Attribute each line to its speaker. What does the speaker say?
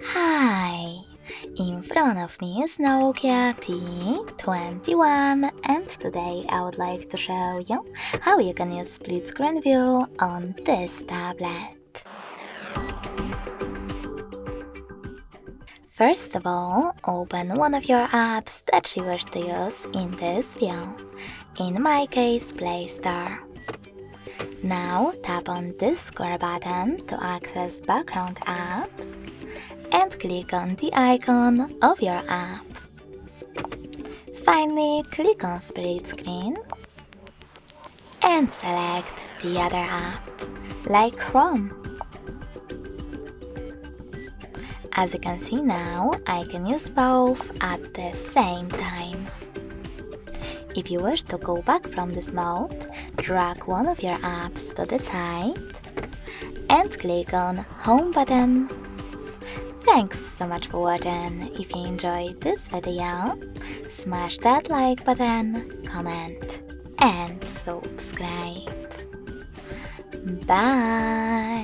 Speaker 1: Hi! In front of me is Nokia T21 and today I would like to show you how you can use split screen view on this tablet. First of all, open one of your apps that you wish to use in this view. In my case, Play Store. Now tap on this square button to access background apps and click on the icon of your app. Finally, click on Split Screen and select the other app, like Chrome. As you can see now, I can use both at the same time. If you wish to go back from this mode, drag one of your apps to the side and click on Home button. Thanks so much for watching. If you enjoyed this video, smash that like button, comment and subscribe. Bye!